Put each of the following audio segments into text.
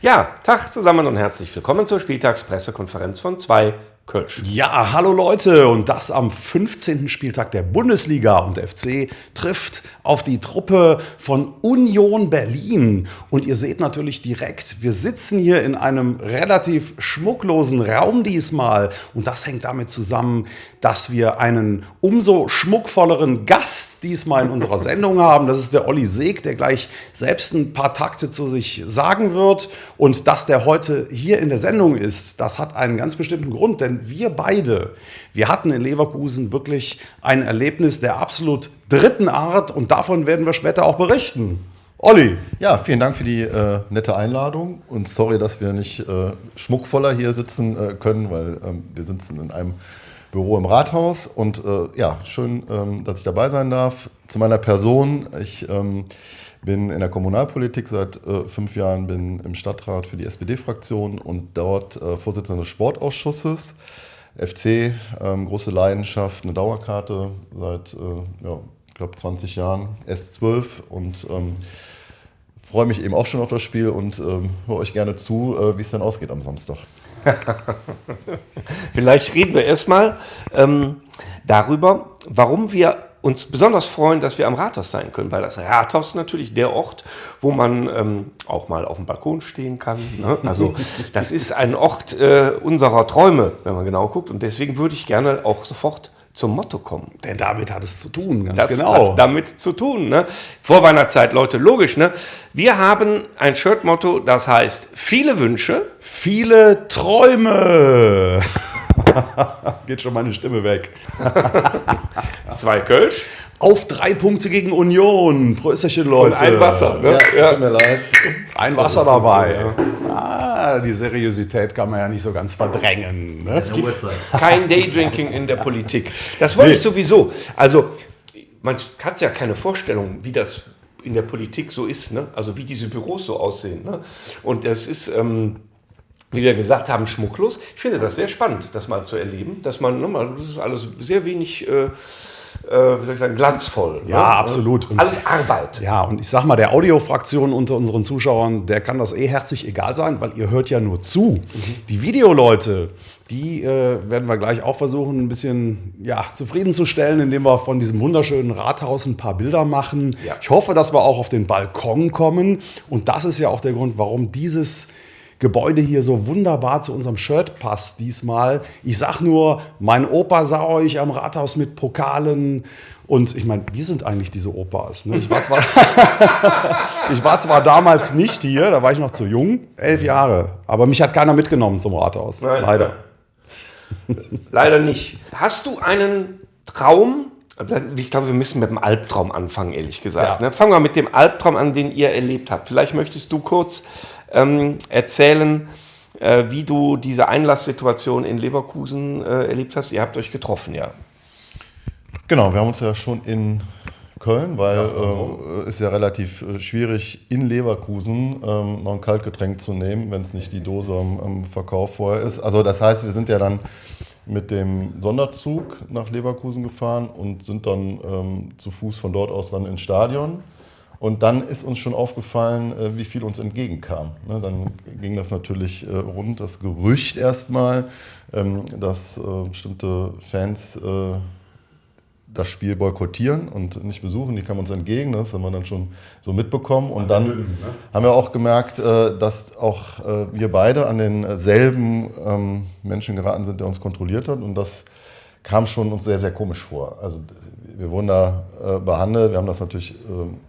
Ja, Tag zusammen und herzlich willkommen zur Spieltagspressekonferenz von 2 Kölsch. Ja, hallo Leute, und das am 15. Spieltag der Bundesliga, und der FC trifft auf die Truppe von Union Berlin. Und ihr seht natürlich direkt, wir sitzen hier in einem relativ schmucklosen Raum diesmal, und das hängt damit zusammen, dass wir einen umso schmuckvolleren Gast diesmal in unserer Sendung haben. Das ist der Olli Seeg, der gleich selbst ein paar Takte zu sich sagen wird. Und dass der heute hier in der Sendung ist, das hat einen ganz bestimmten Grund, denn wir hatten in Leverkusen wirklich ein Erlebnis der absolut dritten Art, und davon werden wir später auch berichten. Olli. Ja, vielen Dank für die nette Einladung, und sorry, dass wir nicht schmuckvoller hier sitzen können, weil wir sitzen in einem Büro im Rathaus, und ja, schön, dass ich dabei sein darf. Zu meiner Person: Ich bin in der Kommunalpolitik seit 5 Jahren, bin im Stadtrat für die SPD-Fraktion und dort Vorsitzender des Sportausschusses. FC, große Leidenschaft, eine Dauerkarte seit, ich glaube, 20 Jahren, S12, und freue mich eben auch schon auf das Spiel und höre euch gerne zu, wie es dann ausgeht am Samstag. Vielleicht reden wir erstmal darüber, warum wir uns besonders freuen, dass wir am Rathaus sein können, weil das Rathaus natürlich der Ort, wo man auch mal auf dem Balkon stehen kann. Ne? Also das ist ein Ort unserer Träume, wenn man genau guckt, und deswegen würde ich gerne auch sofort zum Motto kommen. Denn damit hat es zu tun, ganz genau. Das hat damit zu tun. Ne? Vorweihnachtszeit, Leute, logisch. Ne? Wir haben ein Shirt-Motto, das heißt: viele Wünsche, viele Träume. Geht schon meine Stimme weg. 2 Kölsch. Auf 3 Punkte gegen Union. Prösterchen, Leute. Und ein Wasser. Ne? Ja, tut mir leid. Ein Wasser dabei. Ja. Die Seriosität kann man ja nicht so ganz verdrängen. Ne? Es gibt kein Daydrinking in der Politik. Das wollte ich sowieso. Also, man hat ja keine Vorstellung, wie das in der Politik so ist. Ne? Also, wie diese Büros so aussehen. Ne? Und das ist, wie wir gesagt haben, schmucklos. Ich finde das sehr spannend, das mal zu erleben. Dass man, das ist alles sehr wenig, wie soll ich sagen, glanzvoll. Ja, ne? Absolut. Und alles Arbeit. Ja, und ich sag mal, der Audiofraktion unter unseren Zuschauern, der kann das herzlich egal sein, weil ihr hört ja nur zu. Die Videoleute, die werden wir gleich auch versuchen, ein bisschen zufriedenzustellen, indem wir von diesem wunderschönen Rathaus ein paar Bilder machen. Ja. Ich hoffe, dass wir auch auf den Balkon kommen. Und das ist ja auch der Grund, warum dieses Gebäude hier so wunderbar zu unserem Shirt passt diesmal. Ich sag nur, mein Opa sah euch am Rathaus mit Pokalen. Und ich meine, wir sind eigentlich diese Opas. Ne? Ich war zwar damals nicht hier, da war ich noch zu jung, 11 Jahre. Aber mich hat keiner mitgenommen zum Rathaus. Nein, leider. Leider nicht. Hast du einen Traum? Ich glaube, wir müssen mit dem Albtraum anfangen, ehrlich gesagt. Ja. Ne? Fangen wir mit dem Albtraum an, den ihr erlebt habt. Vielleicht möchtest du kurz erzählen, wie du diese Einlasssituation in Leverkusen erlebt hast. Ihr habt euch getroffen, ja. Genau, wir haben uns ja schon in Köln, weil ist ja relativ schwierig, in Leverkusen noch ein Kaltgetränk zu nehmen, wenn es nicht die Dose am Verkauf vorher ist. Also das heißt, wir sind ja dann mit dem Sonderzug nach Leverkusen gefahren und sind dann zu Fuß von dort aus dann ins Stadion. Und dann ist uns schon aufgefallen, wie viel uns entgegenkam. Dann ging das natürlich rund, das Gerücht erstmal, dass bestimmte Fans das Spiel boykottieren und nicht besuchen. Die kamen uns entgegen, das haben wir dann schon so mitbekommen. Und dann haben wir auch gemerkt, dass auch wir beide an denselben Menschen geraten sind, der uns kontrolliert hat. Und das kam schon uns sehr, sehr komisch vor. Also wir wurden da behandelt, wir haben das natürlich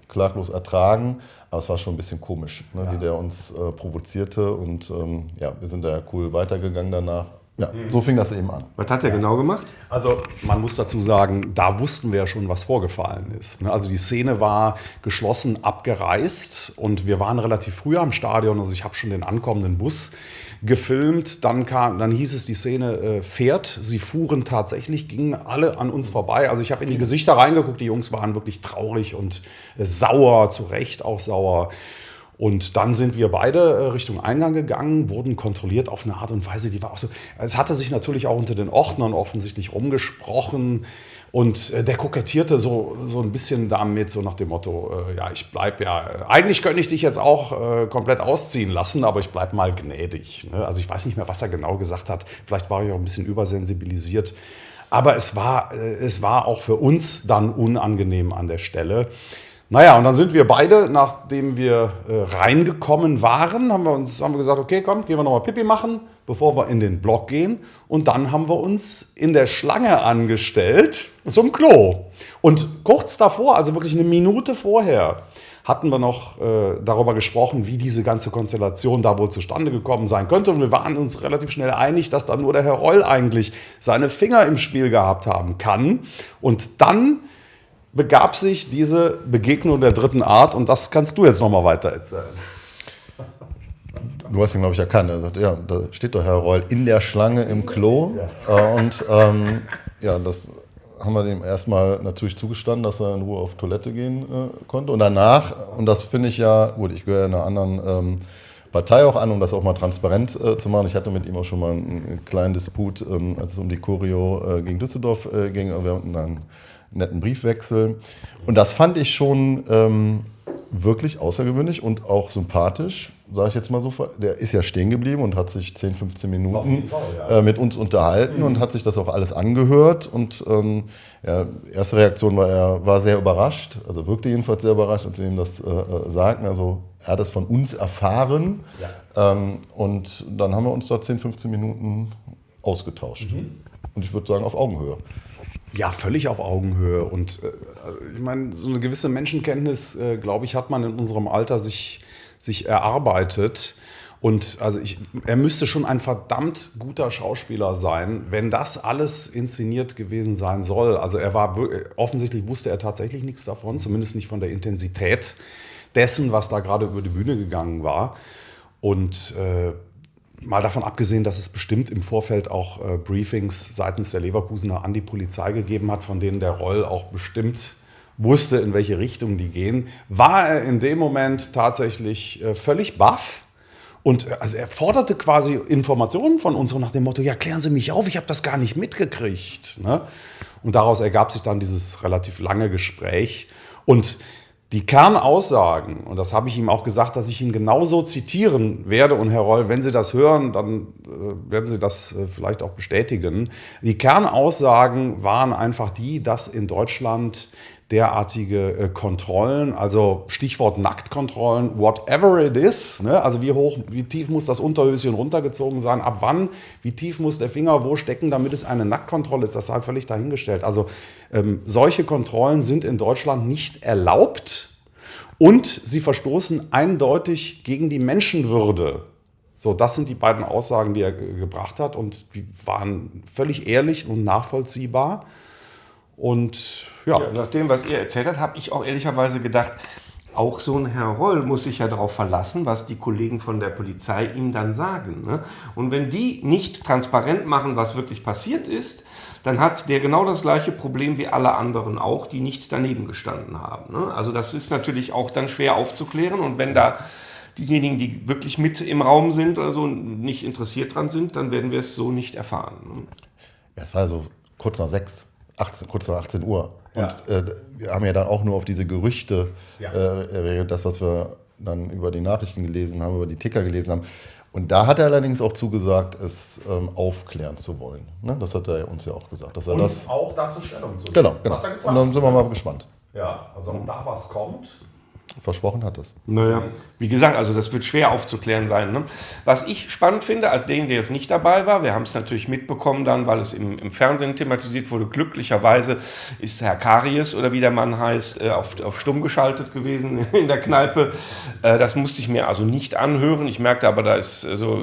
klaglos ertragen, aber es war schon ein bisschen komisch, ne, wie der uns provozierte. Und wir sind da cool weitergegangen danach. Ja, so fing das eben an. Was hat er genau gemacht? Also man muss dazu sagen, da wussten wir ja schon, was vorgefallen ist. Also die Szene war geschlossen abgereist und wir waren relativ früh am Stadion. Also ich habe schon den ankommenden Bus gefilmt. Dann hieß es, die Szene fährt. Sie fuhren tatsächlich, gingen alle an uns vorbei. Also ich habe in die Gesichter reingeguckt. Die Jungs waren wirklich traurig und sauer, zu Recht auch sauer. Und dann sind wir beide Richtung Eingang gegangen, wurden kontrolliert auf eine Art und Weise, die war auch so. Es hatte sich natürlich auch unter den Ordnern offensichtlich rumgesprochen. Und der kokettierte so ein bisschen damit, so nach dem Motto, ja, ich bleib ja, eigentlich könnte ich dich jetzt auch komplett ausziehen lassen, aber ich bleib mal gnädig. Ne? Also ich weiß nicht mehr, was er genau gesagt hat. Vielleicht war ich auch ein bisschen übersensibilisiert. Aber es war auch für uns dann unangenehm an der Stelle. Naja, und dann sind wir beide, nachdem wir reingekommen waren, haben wir gesagt, okay, komm, gehen wir nochmal Pipi machen, bevor wir in den Block gehen. Und dann haben wir uns in der Schlange angestellt zum Klo. Und kurz davor, also wirklich eine Minute vorher, hatten wir noch darüber gesprochen, wie diese ganze Konstellation da wohl zustande gekommen sein könnte. Und wir waren uns relativ schnell einig, dass da nur der Herr Reul eigentlich seine Finger im Spiel gehabt haben kann. Und dann begab sich diese Begegnung der dritten Art, und das kannst du jetzt nochmal weiter erzählen. Du hast ihn, glaube ich, erkannt. Er sagt, ja, da steht doch Herr Reul in der Schlange im Klo. Ja. Das haben wir dem erstmal natürlich zugestanden, dass er in Ruhe auf Toilette gehen konnte. Und danach, und das finde ich ja, gut, ich gehöre einer anderen Partei auch an, um das auch mal transparent zu machen. Ich hatte mit ihm auch schon mal einen kleinen Disput, als es um die Choreo gegen Düsseldorf ging. Wir hatten einen netten Briefwechsel. Und das fand ich schon wirklich außergewöhnlich und auch sympathisch, sage ich jetzt mal so. Der ist ja stehen geblieben und hat sich 10, 15 Minuten mit uns unterhalten und hat sich das auch alles angehört. Und erste Reaktion war, er war sehr überrascht, also wirkte jedenfalls sehr überrascht, als wir ihm das sagten. Also er hat es von uns erfahren. Ja. Und dann haben wir uns da 10, 15 Minuten ausgetauscht. Und ich würde sagen, auf Augenhöhe. Ja, völlig auf Augenhöhe. Und ich meine, so eine gewisse Menschenkenntnis, glaube ich, hat man in unserem Alter sich erarbeitet. Und also er müsste schon ein verdammt guter Schauspieler sein, wenn das alles inszeniert gewesen sein soll. Also offensichtlich wusste er tatsächlich nichts davon, zumindest nicht von der Intensität dessen, was da gerade über die Bühne gegangen war. Und mal davon abgesehen, dass es bestimmt im Vorfeld auch Briefings seitens der Leverkusener an die Polizei gegeben hat, von denen der Reul auch bestimmt wusste, in welche Richtung die gehen, war er in dem Moment tatsächlich völlig baff. Und also er forderte quasi Informationen von uns nach dem Motto, ja, klären Sie mich auf, ich habe das gar nicht mitgekriegt. Ne? Und daraus ergab sich dann dieses relativ lange Gespräch. Und die Kernaussagen, und das habe ich ihm auch gesagt, dass ich ihn genauso zitieren werde, und Herr Reul, wenn Sie das hören, dann werden Sie das vielleicht auch bestätigen. Die Kernaussagen waren einfach die, dass in Deutschland derartige Kontrollen, also Stichwort Nacktkontrollen, whatever it is, ne? Also wie tief muss das Unterhöschen runtergezogen sein, ab wann, wie tief muss der Finger wo stecken, damit es eine Nacktkontrolle ist, das sei völlig dahingestellt. Also solche Kontrollen sind in Deutschland nicht erlaubt und sie verstoßen eindeutig gegen die Menschenwürde. So, das sind die beiden Aussagen, die er gebracht hat, und die waren völlig ehrlich und nachvollziehbar. Und ja, nach dem, was ihr erzählt habt, habe ich auch ehrlicherweise gedacht, auch so ein Herr Reul muss sich ja darauf verlassen, was die Kollegen von der Polizei ihm dann sagen. Ne? Und wenn die nicht transparent machen, was wirklich passiert ist, dann hat der genau das gleiche Problem wie alle anderen auch, die nicht daneben gestanden haben. Ne? Also das ist natürlich auch dann schwer aufzuklären, und wenn da diejenigen, die wirklich mit im Raum sind oder so, nicht interessiert dran sind, dann werden wir es so nicht erfahren. Ne? Ja, es war so kurz nach 18 Uhr. Und wir haben ja dann auch nur auf diese Gerüchte das, was wir dann über die Nachrichten gelesen haben, über die Ticker gelesen haben. Und da hat er allerdings auch zugesagt, es aufklären zu wollen. Ne? Das hat er uns ja auch gesagt. Dass er und das auch dazu Stellung zu nehmen. Genau. Und dann sind wir mal gespannt. Ja, also ob da was kommt. Versprochen hat es. Naja, wie gesagt, also das wird schwer aufzuklären sein. Ne? Was ich spannend finde, als derjenige, der jetzt nicht dabei war, wir haben es natürlich mitbekommen dann, weil es im Fernsehen thematisiert wurde, glücklicherweise ist Herr Karies, oder wie der Mann heißt, auf stumm geschaltet gewesen in der Kneipe. Das musste ich mir also nicht anhören. Ich merkte aber, da ist so,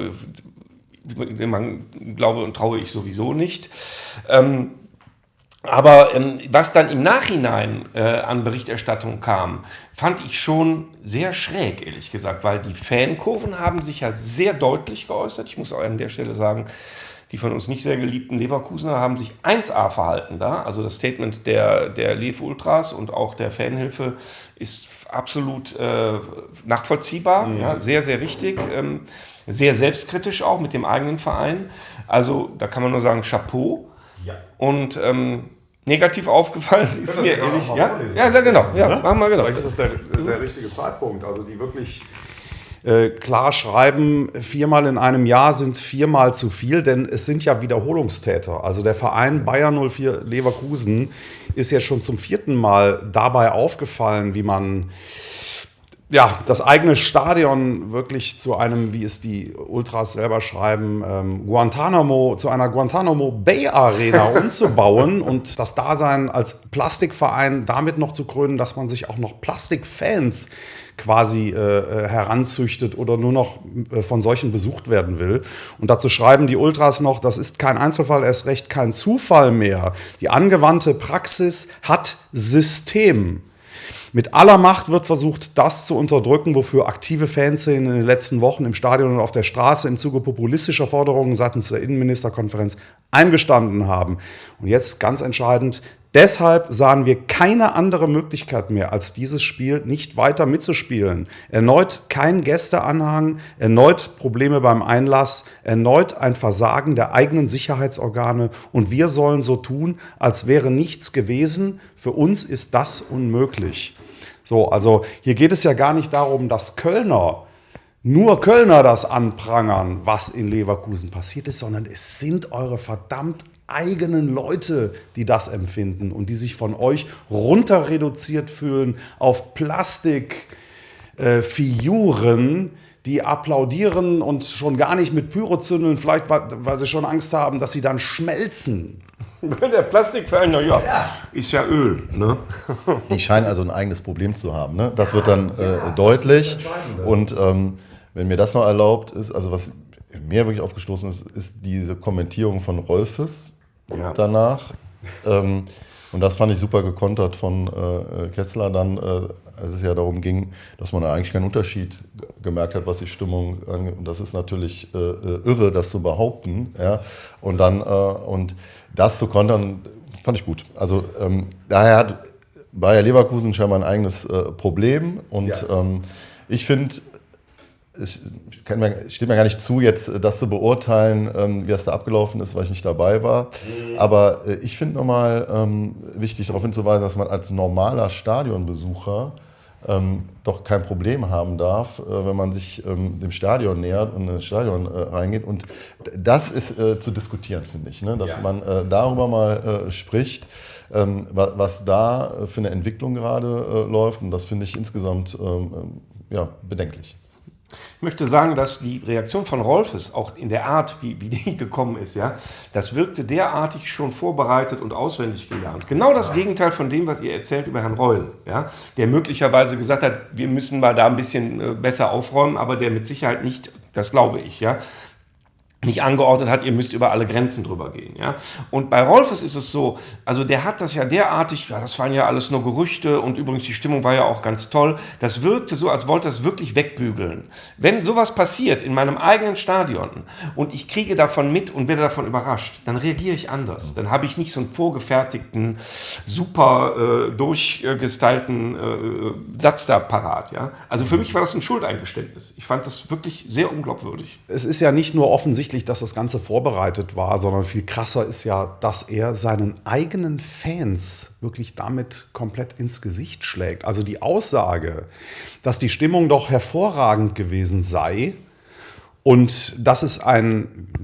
man glaube und traue ich sowieso nicht. Aber was dann im Nachhinein an Berichterstattung kam, fand ich schon sehr schräg, ehrlich gesagt, weil die Fankurven haben sich ja sehr deutlich geäußert. Ich muss auch an der Stelle sagen, die von uns nicht sehr geliebten Leverkusener haben sich 1A verhalten da. Also das Statement der Lev Ultras und auch der Fanhilfe ist absolut nachvollziehbar, ja, sehr, sehr richtig, sehr selbstkritisch auch mit dem eigenen Verein. Also da kann man nur sagen, Chapeau. Ja. Und negativ aufgefallen ist mir ehrlich. Ja, genau. Ja, machen wir genau. Vielleicht ist das der richtige Zeitpunkt. Also die wirklich klar schreiben, 4-mal in einem Jahr sind 4-mal zu viel, denn es sind ja Wiederholungstäter. Also der Verein Bayer 04 Leverkusen ist jetzt schon zum 4. Mal dabei aufgefallen, wie man das eigene Stadion wirklich zu einem, wie es die Ultras selber schreiben, zu einer Guantanamo Bay Arena umzubauen und das Dasein als Plastikverein damit noch zu krönen, dass man sich auch noch Plastikfans quasi heranzüchtet oder nur noch von solchen besucht werden will. Und dazu schreiben die Ultras noch, das ist kein Einzelfall, erst recht kein Zufall mehr. Die angewandte Praxis hat System. Mit aller Macht wird versucht, das zu unterdrücken, wofür aktive Fanszenen in den letzten Wochen im Stadion und auf der Straße im Zuge populistischer Forderungen seitens der Innenministerkonferenz eingestanden haben. Und jetzt ganz entscheidend, deshalb sahen wir keine andere Möglichkeit mehr, als dieses Spiel nicht weiter mitzuspielen. Erneut kein Gästeanhang, erneut Probleme beim Einlass, erneut ein Versagen der eigenen Sicherheitsorgane und wir sollen so tun, als wäre nichts gewesen. Für uns ist das unmöglich. So, also hier geht es ja gar nicht darum, dass nur Kölner das anprangern, was in Leverkusen passiert ist, sondern es sind eure verdammt eigenen Leute, die das empfinden und die sich von euch runter reduziert fühlen auf Plastikfiguren, die applaudieren und schon gar nicht mit Pyro zündeln, vielleicht weil sie schon Angst haben, dass sie dann schmelzen. Der Plastikverein, ist ja Öl. Ne? Die scheinen also ein eigenes Problem zu haben. Ne? Das wird dann deutlich. Und wenn mir das noch erlaubt ist, also was mir wirklich aufgestoßen ist diese Kommentierung von Rolfes danach. Und das fand ich super gekontert von Kessler dann, als es ja darum ging, dass man eigentlich keinen Unterschied gemerkt hat, was die Stimmung angeht. Und das ist natürlich irre, das zu behaupten. Ja? Und dann und das zu kontern, fand ich gut. Also daher hat Bayer Leverkusen scheinbar ein eigenes Problem. Und ich finde, es steht mir gar nicht zu, jetzt das zu beurteilen, wie das da abgelaufen ist, weil ich nicht dabei war. Aber ich finde nochmal wichtig, darauf hinzuweisen, dass man als normaler Stadionbesucher doch kein Problem haben darf, wenn man sich dem Stadion nähert und ins Stadion reingeht. Und das ist zu diskutieren, finde ich, ne? Dass man darüber mal spricht, was da für eine Entwicklung gerade läuft. Und das finde ich insgesamt bedenklich. Ich möchte sagen, dass die Reaktion von Rolfes, auch in der Art, wie die gekommen ist, das wirkte derartig schon vorbereitet und auswendig gelernt. Genau das Gegenteil von dem, was ihr erzählt über Herrn Reul, der möglicherweise gesagt hat, wir müssen mal da ein bisschen besser aufräumen, aber der mit Sicherheit nicht, das glaube ich, nicht angeordnet hat, ihr müsst über alle Grenzen drüber gehen. Ja? Und bei Rolfes ist es so, also der hat das ja derartig, das waren ja alles nur Gerüchte und übrigens die Stimmung war ja auch ganz toll, das wirkte so, als wollte er es wirklich wegbügeln. Wenn sowas passiert in meinem eigenen Stadion und ich kriege davon mit und werde davon überrascht, dann reagiere ich anders. Dann habe ich nicht so einen vorgefertigten, super durchgestylten Satz da parat. Ja? Also für mich war das ein Schuldeingeständnis. Ich fand das wirklich sehr unglaubwürdig. Es ist ja nicht nur offensichtlich, dass das Ganze vorbereitet war, sondern viel krasser ist ja, dass er seinen eigenen Fans wirklich damit komplett ins Gesicht schlägt. Also die Aussage, dass die Stimmung doch hervorragend gewesen sei und das ist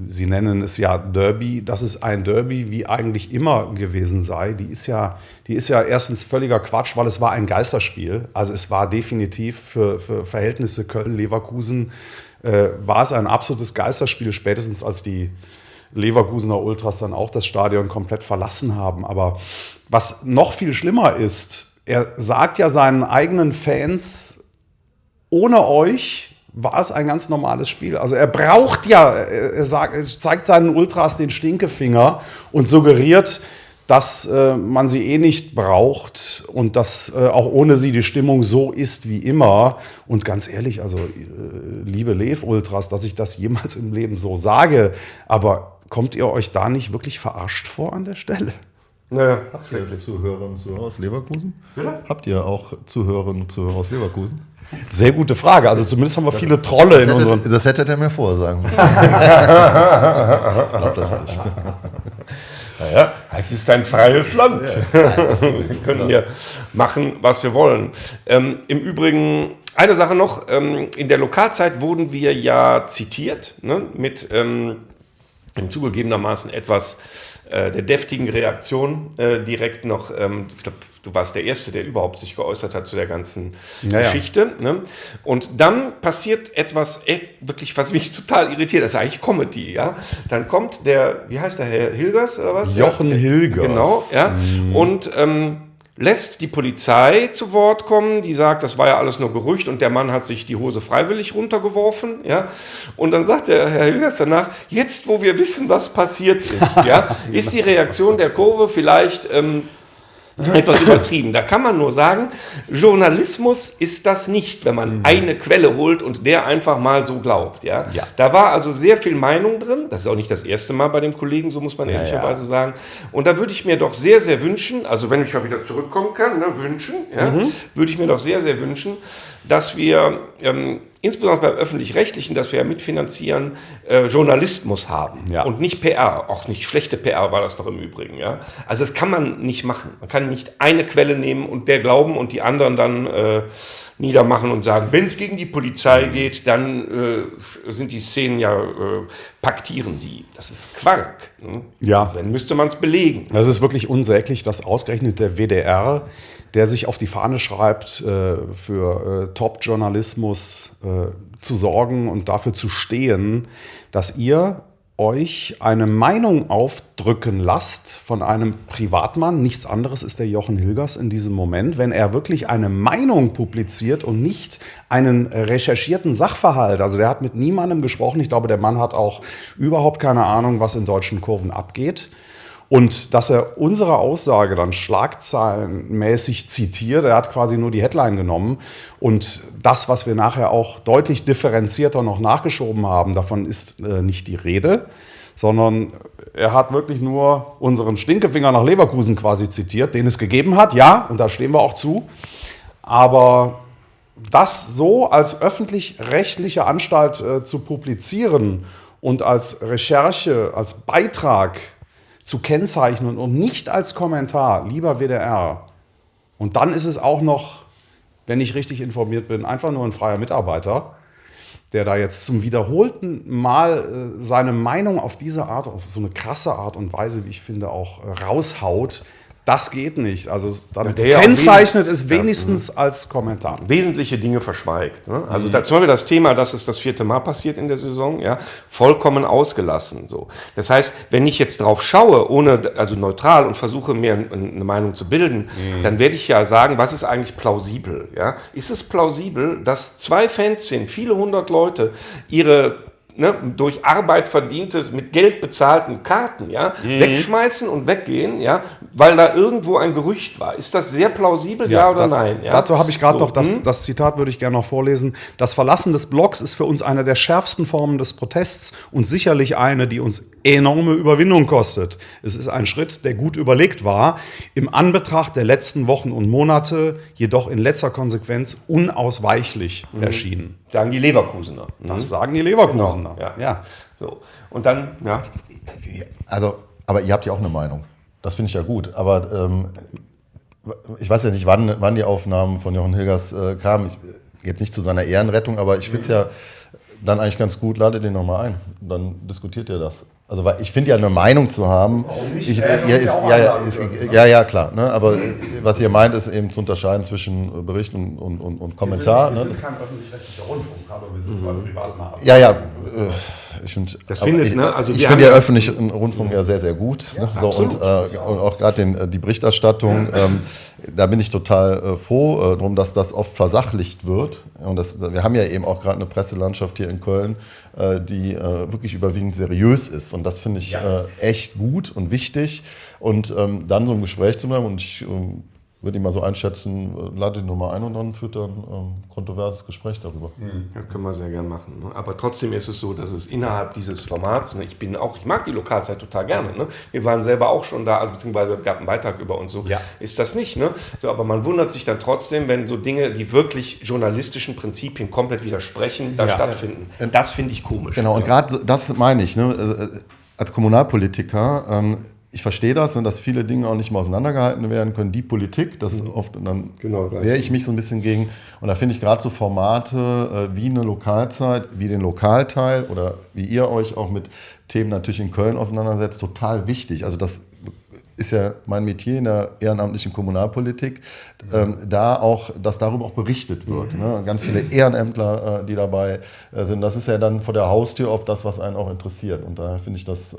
Sie nennen es ja Derby, dass es ein Derby wie eigentlich immer gewesen sei, die ist ja erstens völliger Quatsch, weil es war ein Geisterspiel. Also es war definitiv für Verhältnisse Köln-Leverkusen war es ein absolutes Geisterspiel, spätestens als die Leverkusener Ultras dann auch das Stadion komplett verlassen haben. Aber was noch viel schlimmer ist, er sagt ja seinen eigenen Fans, ohne euch war es ein ganz normales Spiel. Also er zeigt seinen Ultras den Stinkefinger und suggeriert, dass man sie eh nicht braucht und dass auch ohne sie die Stimmung so ist wie immer. Und ganz ehrlich, also liebe Lev-Ultras, dass ich das jemals im Leben so sage, aber kommt ihr euch da nicht wirklich verarscht vor an der Stelle? Naja, Habt ihr Zuhörerinnen und Zuhörer aus Leverkusen? Habt ihr auch Zuhörerinnen und Zuhörer aus Leverkusen? Sehr gute Frage. Also zumindest haben wir viele Trolle in unseren... Das hätte er mir vorher sagen müssen. Ich glaube das nicht. naja, es ist ein freies Land. Wir können hier machen, was wir wollen. Im Übrigen, eine Sache noch, in der Lokalzeit wurden wir ja zitiert, ne, mit zugegebenermaßen etwas der deftigen Reaktion direkt noch, ich glaube, du warst der Erste, der überhaupt sich geäußert hat zu der ganzen Geschichte. Ne? Und dann passiert etwas wirklich, was mich total irritiert, das ist eigentlich Comedy, ja. Dann kommt der, wie heißt der, Herr Hilgers oder was? Jochen Hilgers. Genau, ja. Und lässt die Polizei zu Wort kommen, die sagt, das war ja alles nur Gerücht und der Mann hat sich die Hose freiwillig runtergeworfen, ja. Und dann sagt der Herr Hilgers danach, jetzt wo wir wissen, was passiert ist, ja, ist die Reaktion der Kurve vielleicht etwas übertrieben. Da kann man nur sagen, Journalismus ist das nicht, wenn man eine Quelle holt und der einfach mal so glaubt. Ja? Ja. Da war also sehr viel Meinung drin. Das ist auch nicht das erste Mal bei dem Kollegen, so muss man ehrlicherweise sagen. Und da würde ich mir doch sehr, sehr wünschen, also wenn ich mal wieder zurückkommen kann, ne, würde ich mir doch sehr, sehr wünschen, dass wir insbesondere beim Öffentlich-Rechtlichen, dass wir ja mitfinanzieren, Journalismus haben und nicht PR. Auch nicht schlechte PR war das noch im Übrigen. Ja? Also das kann man nicht machen. Man kann nicht eine Quelle nehmen und der glauben und die anderen dann niedermachen und sagen, wenn es gegen die Polizei geht, dann sind die Szenen paktieren die. Das ist Quark. Ne? Ja. Dann müsste man es belegen. Das ist wirklich unsäglich, dass ausgerechnet der WDR, der sich auf die Fahne schreibt, für Top-Journalismus zu sorgen und dafür zu stehen, dass ihr euch eine Meinung aufdrücken lasst von einem Privatmann. Nichts anderes ist der Jochen Hilgers in diesem Moment, wenn er wirklich eine Meinung publiziert und nicht einen recherchierten Sachverhalt. Also der hat mit niemandem gesprochen. Ich glaube, der Mann hat auch überhaupt keine Ahnung, was in deutschen Kurven abgeht. Und dass er unsere Aussage dann schlagzeilenmäßig zitiert, er hat quasi nur die Headline genommen und das, was wir nachher auch deutlich differenzierter noch nachgeschoben haben, davon ist nicht die Rede, sondern er hat wirklich nur unseren Stinkefinger nach Leverkusen quasi zitiert, den es gegeben hat, ja, und da stehen wir auch zu, aber das so als öffentlich-rechtliche Anstalt zu publizieren und als Recherche, als Beitrag zu kennzeichnen und nicht als Kommentar, lieber WDR. Und dann ist es auch noch, wenn ich richtig informiert bin, einfach nur ein freier Mitarbeiter, der da jetzt zum wiederholten Mal seine Meinung auf diese Art, auf so eine krasse Art und Weise, wie ich finde, auch raushaut. Das geht nicht. Also dann kennzeichnet es wenigstens als Kommentar. Wesentliche Dinge verschweigt. Ne? Also da zum Beispiel das Thema, dass es das 4. Mal passiert in der Saison, ja, vollkommen ausgelassen. So. Das heißt, wenn ich jetzt drauf schaue, also neutral und versuche mir eine Meinung zu bilden, dann werde ich ja sagen, was ist eigentlich plausibel? Ja? Ist es plausibel, dass 2 Fanszenen, viele 100 Leute, ihre durch Arbeit verdientes, mit Geld bezahlten Karten, wegschmeißen und weggehen, weil da irgendwo ein Gerücht war. Ist das sehr plausibel, ja oder nein? Ja? Dazu habe ich gerade noch, das Zitat würde ich gerne noch vorlesen. Das Verlassen des Blogs ist für uns eine der schärfsten Formen des Protests und sicherlich eine, die uns enorme Überwindung kostet. Es ist ein Schritt, der gut überlegt war, im Anbetracht der letzten Wochen und Monate, jedoch in letzter Konsequenz unausweichlich erschienen. Sagen die Leverkusener. Das sagen die Leverkusener. Genau, ja. So. Und dann, Also, aber ihr habt ja auch eine Meinung. Das finde ich ja gut. Aber ich weiß ja nicht, wann die Aufnahmen von Jochen Hilgers kamen. Jetzt nicht zu seiner Ehrenrettung, aber ich finde es ja dann eigentlich ganz gut, ladet den nochmal ein. Dann diskutiert ihr das. Also, weil ich finde ja eine Meinung zu haben. Ja, klar. Ne? Aber was ihr meint, ist eben zu unterscheiden zwischen Bericht und Kommentar. Wir sind kein öffentlich-rechtlicher Rundfunk, aber wir sind zwar privat. Ja. Ich finde ja öffentlichen Rundfunk ja sehr, sehr gut. Ja, ne? So, und auch gerade die Berichterstattung, da bin ich total froh drum, dass das oft versachlicht wird. Und wir haben ja eben auch gerade eine Presselandschaft hier in Köln, die wirklich überwiegend seriös ist. Und das finde ich echt gut und wichtig. Und dann so ein Gespräch zu haben. Und ich würde ich mal so einschätzen, lade die Nummer ein und dann führt er ein kontroverses Gespräch darüber. Ja, können wir sehr gern machen. Ne? Aber trotzdem ist es so, dass es innerhalb dieses Formats, ne, ich mag die Lokalzeit total gerne. Ne? Wir waren selber auch schon da, also beziehungsweise gab einen Beitrag über uns, so ist das nicht. Ne? So, aber man wundert sich dann trotzdem, wenn so Dinge, die wirklich journalistischen Prinzipien komplett widersprechen, da stattfinden. Das finde ich komisch. Genau, und gerade das meine ich, ne? Als Kommunalpolitiker, ich verstehe das, dass viele Dinge auch nicht mehr auseinandergehalten werden können. Die Politik, das ist oft, und dann wehre ich mich so ein bisschen gegen. Und da finde ich gerade so Formate wie eine Lokalzeit, wie den Lokalteil oder wie ihr euch auch mit Themen natürlich in Köln auseinandersetzt, total wichtig. Also das ist ja mein Metier in der ehrenamtlichen Kommunalpolitik, dass darüber auch berichtet wird. Ne? Ganz viele Ehrenämtler, die dabei sind. Das ist ja dann vor der Haustür oft das, was einen auch interessiert. Und daher finde ich das,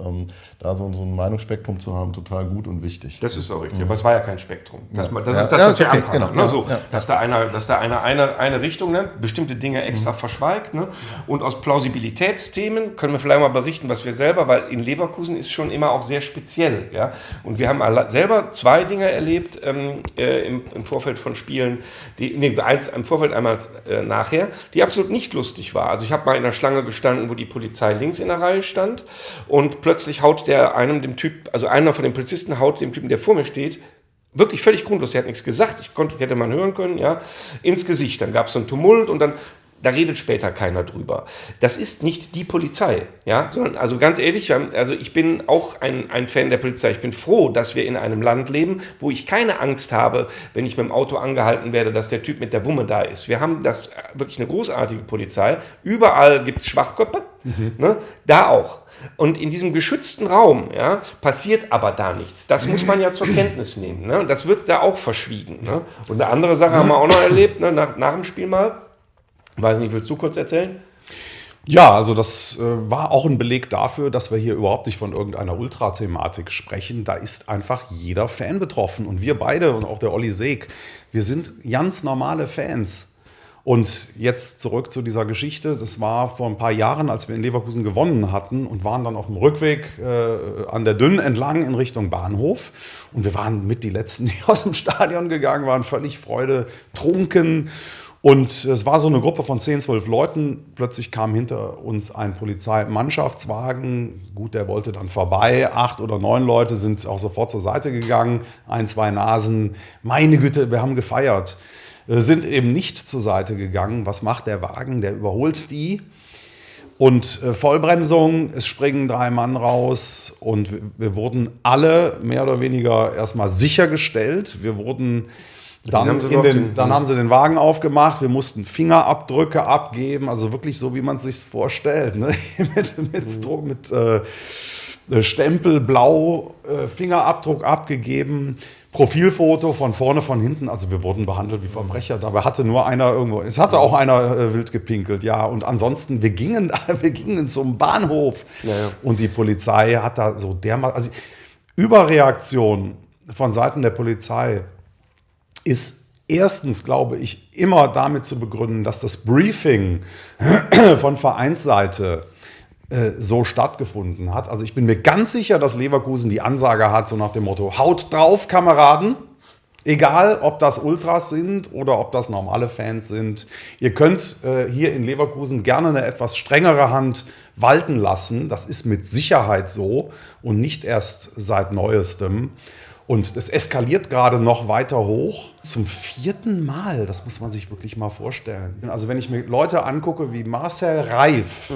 da so ein Meinungsspektrum zu haben, total gut und wichtig. Das ist auch richtig. Aber es war ja kein Spektrum. Das ist das, was wir anpacken. Genau. Ne? So, dass da einer eine Richtung nennt, bestimmte Dinge extra verschweigt. Ne? Und aus Plausibilitätsthemen können wir vielleicht mal berichten, was wir selber, weil in Leverkusen ist schon immer auch sehr speziell. Ja? Und wir haben selber 2 Dinge erlebt im Vorfeld von Spielen, eins im Vorfeld, einmal nachher, die absolut nicht lustig war. Also ich habe mal in der Schlange gestanden, wo die Polizei links in der Reihe stand und plötzlich haut einer von den Polizisten haut dem Typen, der vor mir steht, wirklich völlig grundlos, der hat nichts gesagt, hätte man hören können, ja, ins Gesicht. Dann gab es so einen Tumult und dann da redet später keiner drüber. Das ist nicht die Polizei, ja, sondern, also ganz ehrlich, also ich bin auch ein Fan der Polizei. Ich bin froh, dass wir in einem Land leben, wo ich keine Angst habe, wenn ich mit dem Auto angehalten werde, dass der Typ mit der Wumme da ist. Wir haben das wirklich eine großartige Polizei. Überall gibt es Schwachköpfe, ne? Da auch. Und in diesem geschützten Raum, ja, passiert aber da nichts. Das muss man ja zur Kenntnis nehmen. Ne? Das wird da auch verschwiegen. Ne? Und eine andere Sache haben wir auch noch erlebt, ne? nach dem Spiel mal. Weiß nicht, willst du kurz erzählen? Ja, also das war auch ein Beleg dafür, dass wir hier überhaupt nicht von irgendeiner Ultra-Thematik sprechen. Da ist einfach jeder Fan betroffen. Und wir beide und auch der Olli Seeg, wir sind ganz normale Fans. Und jetzt zurück zu dieser Geschichte. Das war vor ein paar Jahren, als wir in Leverkusen gewonnen hatten und waren dann auf dem Rückweg an der Dünn entlang in Richtung Bahnhof. Und wir waren mit die Letzten, die aus dem Stadion gegangen waren, völlig freudetrunken. Und es war so eine Gruppe von 10, 12 Leuten. Plötzlich kam hinter uns ein Polizeimannschaftswagen. Gut, der wollte dann vorbei. 8 oder 9 Leute sind auch sofort zur Seite gegangen. 1, 2 Nasen. Meine Güte, wir haben gefeiert. Sind eben nicht zur Seite gegangen. Was macht der Wagen? Der überholt die. Und Vollbremsung, es springen 3 Mann raus. Und wir wurden alle mehr oder weniger erstmal sichergestellt. Wir wurden... Dann haben sie den Wagen aufgemacht, wir mussten Fingerabdrücke abgeben, also wirklich so, wie man es sich vorstellt, ne? mit Stempel, blau, Fingerabdruck abgegeben, Profilfoto von vorne, von hinten, also wir wurden behandelt wie Verbrecher. Dabei hatte nur einer irgendwo, es hatte auch einer wild gepinkelt, ja, und ansonsten, wir gingen zum Bahnhof und die Polizei hat da so dermaßen, also Überreaktion von Seiten der Polizei ist erstens, glaube ich, immer damit zu begründen, dass das Briefing von Vereinsseite so stattgefunden hat. Also ich bin mir ganz sicher, dass Leverkusen die Ansage hat, so nach dem Motto, haut drauf, Kameraden. Egal, ob das Ultras sind oder ob das normale Fans sind. Ihr könnt hier in Leverkusen gerne eine etwas strengere Hand walten lassen. Das ist mit Sicherheit so und nicht erst seit Neuestem. Und es eskaliert gerade noch weiter hoch. Zum 4. Mal, das muss man sich wirklich mal vorstellen. Also wenn ich mir Leute angucke wie Marcel Reif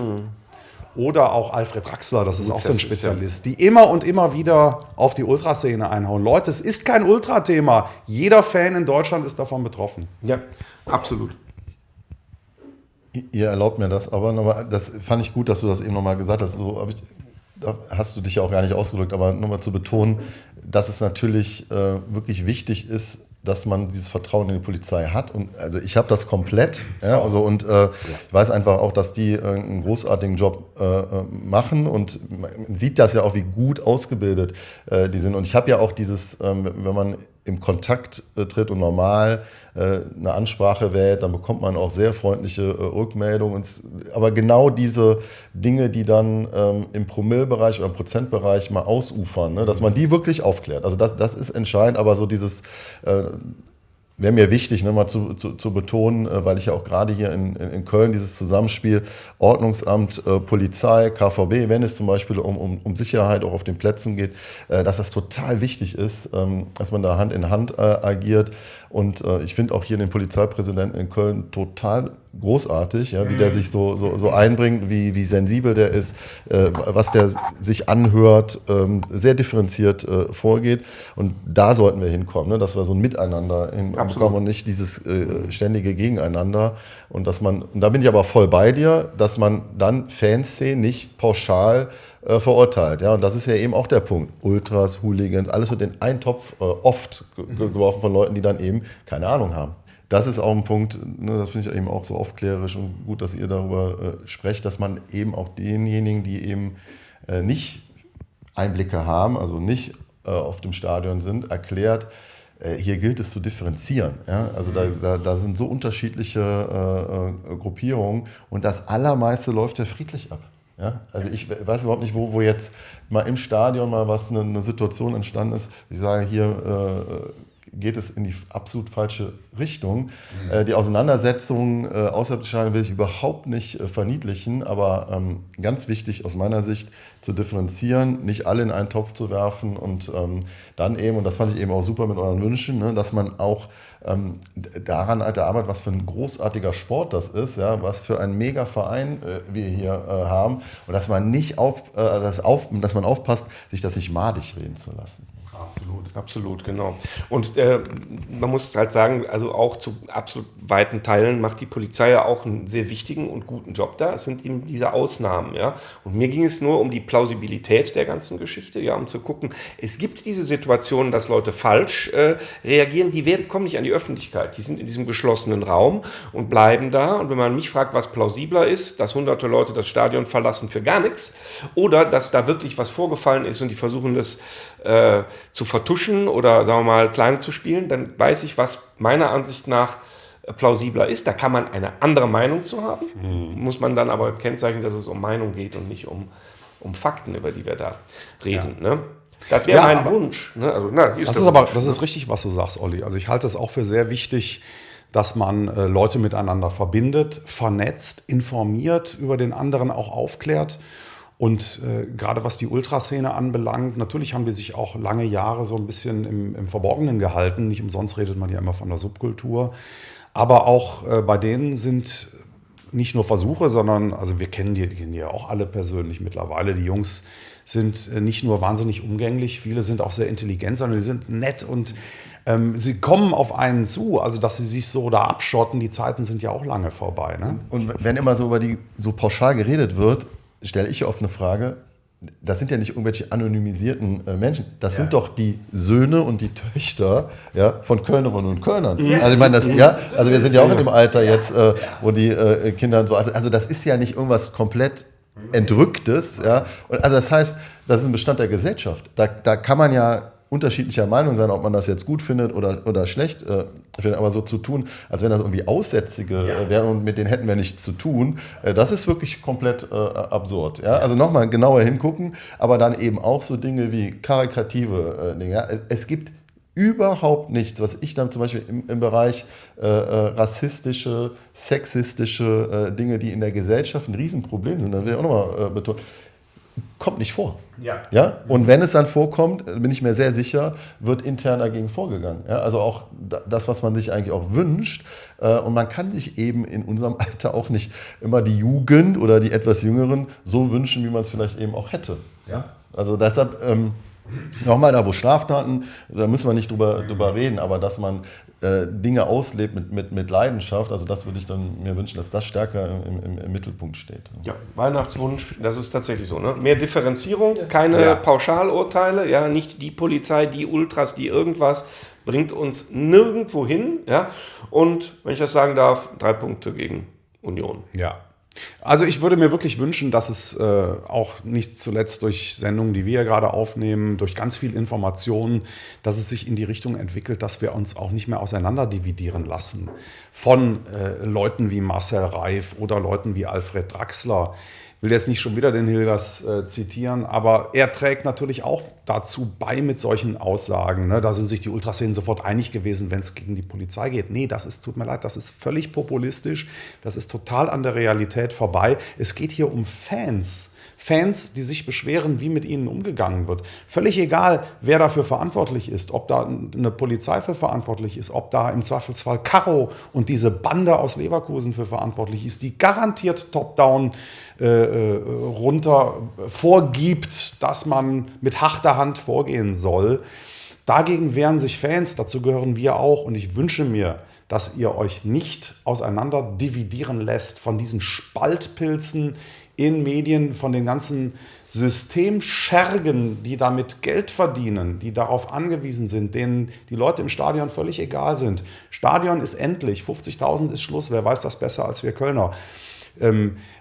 oder auch Alfred Draxler, das ist auch so ein Spezialist, die immer und immer wieder auf die Ultraszene einhauen. Leute, es ist kein Ultrathema. Jeder Fan in Deutschland ist davon betroffen. Ja, absolut. Ihr erlaubt mir das, aber das fand ich gut, dass du das eben nochmal gesagt hast. So da hast du dich ja auch gar nicht ausgedrückt, aber nochmal zu betonen, dass es natürlich wirklich wichtig ist, dass man dieses Vertrauen in die Polizei hat. Und also ich habe das komplett. Ja, also, und ich weiß einfach auch, dass die einen großartigen Job machen. Und man sieht das ja auch, wie gut ausgebildet die sind. Und ich habe ja auch dieses, wenn man im Kontakt tritt und normal eine Ansprache wählt, dann bekommt man auch sehr freundliche Rückmeldungen. Aber genau diese Dinge, die dann im Promillebereich oder im Prozentbereich mal ausufern, ne, dass man die wirklich aufklärt. Also das ist entscheidend, aber so dieses wäre mir wichtig, ne, mal zu betonen, weil ich ja auch gerade hier in Köln dieses Zusammenspiel Ordnungsamt, Polizei, KVB, wenn es zum Beispiel um Sicherheit auch auf den Plätzen geht, dass das total wichtig ist, dass man da Hand in Hand agiert. Und ich finde auch hier den Polizeipräsidenten in Köln total großartig, ja, wie der sich so einbringt, wie sensibel der ist, was der sich anhört, sehr differenziert vorgeht. Und da sollten wir hinkommen, ne, dass wir so ein Miteinander hinbekommen und nicht dieses ständige Gegeneinander. Und da bin ich aber voll bei dir, dass man dann Fanszenen nicht pauschal verurteilt. Ja? Und das ist ja eben auch der Punkt. Ultras, Hooligans, alles wird in einen Topf oft geworfen von Leuten, die dann eben keine Ahnung haben. Das ist auch ein Punkt, ne, das finde ich eben auch so aufklärerisch und gut, dass ihr darüber sprecht, dass man eben auch denjenigen, die eben nicht Einblicke haben, also nicht auf dem Stadion sind, erklärt, hier gilt es zu differenzieren. Ja? Also da sind so unterschiedliche Gruppierungen und das Allermeiste läuft ja friedlich ab. Ja? Also ich weiß überhaupt nicht, wo jetzt mal im Stadion mal eine Situation entstanden ist. Ich sage hier, geht es in die absolut falsche Richtung. Die Auseinandersetzung außerhalb des Stadions will ich überhaupt nicht verniedlichen, aber ganz wichtig aus meiner Sicht zu differenzieren, nicht alle in einen Topf zu werfen und dann eben, und das fand ich eben auch super mit euren Wünschen, ne, dass man auch daran arbeitet, was für ein großartiger Sport das ist, ja, was für ein Mega-Verein wir hier haben und dass man nicht dass man aufpasst, sich das nicht madig reden zu lassen. Absolut, genau. Und man muss halt sagen, also auch zu absolut weiten Teilen macht die Polizei ja auch einen sehr wichtigen und guten Job da. Es sind eben diese Ausnahmen, ja. Und mir ging es nur um die Plausibilität der ganzen Geschichte, ja, um zu gucken, es gibt diese Situationen, dass Leute falsch reagieren, kommen nicht an die Öffentlichkeit. Die sind in diesem geschlossenen Raum und bleiben da. Und wenn man mich fragt, was plausibler ist, dass hunderte Leute das Stadion verlassen für gar nichts oder dass da wirklich was vorgefallen ist und die versuchen das zu vertuschen oder, sagen wir mal, klein zu spielen, dann weiß ich, was meiner Ansicht nach plausibler ist. Da kann man eine andere Meinung zu haben, muss man dann aber kennzeichnen, dass es um Meinung geht und nicht um Fakten, über die wir da reden. Ja. Ne? Das wäre mein Wunsch. Ne? Also, das ist richtig, was du sagst, Olli. Also ich halte es auch für sehr wichtig, dass man Leute miteinander verbindet, vernetzt, informiert, über den anderen auch aufklärt. Und gerade was die Ultraszene anbelangt, natürlich haben die sich auch lange Jahre so ein bisschen im Verborgenen gehalten. Nicht umsonst redet man ja immer von der Subkultur. Aber auch bei denen sind nicht nur Versuche, sondern, also wir kennen die ja auch alle persönlich mittlerweile. Die Jungs sind nicht nur wahnsinnig umgänglich, viele sind auch sehr intelligent, sondern die sind nett und sie kommen auf einen zu, also dass sie sich so da abschotten, die Zeiten sind ja auch lange vorbei. Ne? Und wenn immer so über die so pauschal geredet wird, stelle ich oft eine Frage, das sind ja nicht irgendwelche anonymisierten Menschen, das sind doch die Söhne und die Töchter, ja, von Kölnerinnen und Kölnern. Also ich meine, also wir sind ja auch in dem Alter jetzt, wo die Kinder so, also das ist ja nicht irgendwas komplett Entrücktes, ja. Und also das heißt, das ist ein Bestand der Gesellschaft. Da kann man ja unterschiedlicher Meinung sein, ob man das jetzt gut findet oder schlecht findet, aber so zu tun, als wenn das irgendwie Aussätzige wären und mit denen hätten wir nichts zu tun, das ist wirklich komplett absurd. Ja? Also nochmal genauer hingucken, aber dann eben auch so Dinge wie karikative Dinge. Ja? Es gibt überhaupt nichts, was ich dann zum Beispiel im Bereich rassistische, sexistische Dinge, die in der Gesellschaft ein Riesenproblem sind, das will ich auch nochmal betonen, kommt nicht vor. Ja? Und wenn es dann vorkommt, bin ich mir sehr sicher, wird intern dagegen vorgegangen. Ja? Also auch das, was man sich eigentlich auch wünscht. Und man kann sich eben in unserem Alter auch nicht immer die Jugend oder die etwas Jüngeren so wünschen, wie man es vielleicht eben auch hätte. Ja? Also deshalb nochmal da, wo Straftaten, da müssen wir nicht drüber reden, aber dass man Dinge auslebt mit Leidenschaft, also das würde ich dann mir wünschen, dass das stärker im Mittelpunkt steht. Ja, Weihnachtswunsch, das ist tatsächlich so. Ne? Mehr Differenzierung, keine Pauschalurteile, ja, nicht die Polizei, die Ultras, die irgendwas, bringt uns nirgendwo hin. Ja? Und, wenn ich das sagen darf, 3 Punkte gegen Union. Ja. Also ich würde mir wirklich wünschen, dass es auch nicht zuletzt durch Sendungen, die wir gerade aufnehmen, durch ganz viel Informationen, dass es sich in die Richtung entwickelt, dass wir uns auch nicht mehr auseinander dividieren lassen von Leuten wie Marcel Reif oder Leuten wie Alfred Draxler. Ich will jetzt nicht schon wieder den Hilgers zitieren, aber er trägt natürlich auch dazu bei mit solchen Aussagen. Ne? Da sind sich die Ultraszenen sofort einig gewesen, wenn es gegen die Polizei geht. Nee, tut mir leid, das ist völlig populistisch. Das ist total an der Realität vorbei. Es geht hier um Fans. Fans, die sich beschweren, wie mit ihnen umgegangen wird. Völlig egal, wer dafür verantwortlich ist, ob da eine Polizei für verantwortlich ist, ob da im Zweifelsfall Karo und diese Bande aus Leverkusen für verantwortlich ist, die garantiert top-down runter vorgibt, dass man mit harter Hand vorgehen soll. Dagegen wehren sich Fans, dazu gehören wir auch. Und ich wünsche mir, dass ihr euch nicht auseinander dividieren lässt von diesen Spaltpilzen in Medien, von den ganzen Systemschergen, die damit Geld verdienen, die darauf angewiesen sind, denen die Leute im Stadion völlig egal sind. Stadion ist endlich, 50.000 ist Schluss, wer weiß das besser als wir Kölner.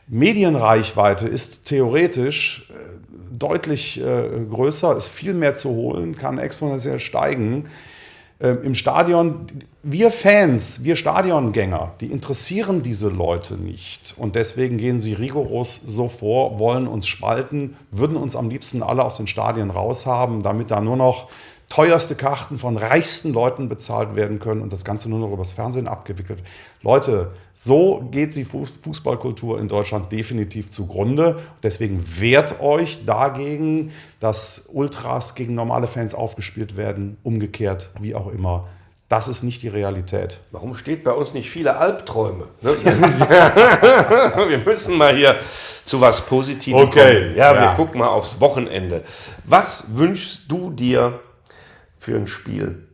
Medienreichweite ist theoretisch deutlich größer, ist viel mehr zu holen, kann exponentiell steigen. Im Stadion, wir Fans, wir Stadiongänger, die interessieren diese Leute nicht. Und deswegen gehen sie rigoros so vor, wollen uns spalten, würden uns am liebsten alle aus den Stadien raushaben, damit da nur noch teuerste Karten von reichsten Leuten bezahlt werden können und das Ganze nur noch übers Fernsehen abgewickelt. Leute, so geht die Fußballkultur in Deutschland definitiv zugrunde. Deswegen wehrt euch dagegen, dass Ultras gegen normale Fans aufgespielt werden, umgekehrt, wie auch immer. Das ist nicht die Realität. Warum steht bei uns nicht viele Albträume? Ne? Wir müssen mal hier zu was Positivem kommen. Ja, wir gucken mal aufs Wochenende. Was wünschst du dir für ein Spiel?